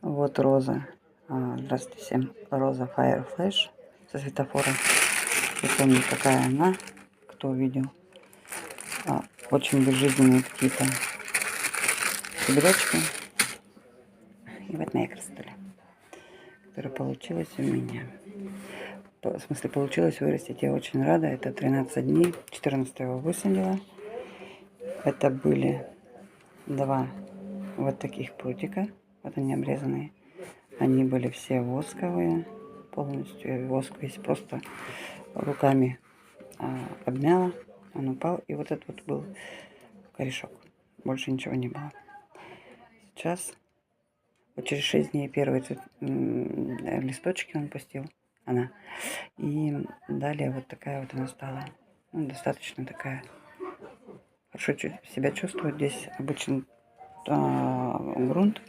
Вот роза. Здравствуйте всем. Роза Fire Flash со светофора. Не помню, какая она, кто видел. Очень безжизненные какие-то цветочки. И вот моя красота, которая получилась у меня. В смысле, получилось вырастить. Я очень рада. Это 13 дней. 14-го высадила. Это были два вот таких прутика. Вот они обрезанные. Они были все восковые. Полностью воск весь просто руками обмяла. Он упал. И вот этот вот был корешок. Больше ничего не было. Сейчас, вот через 6 дней первые листочки он пустил. Она. И далее вот такая вот она стала. Ну, достаточно такая. Хорошо себя чувствует. Здесь обычно грунт.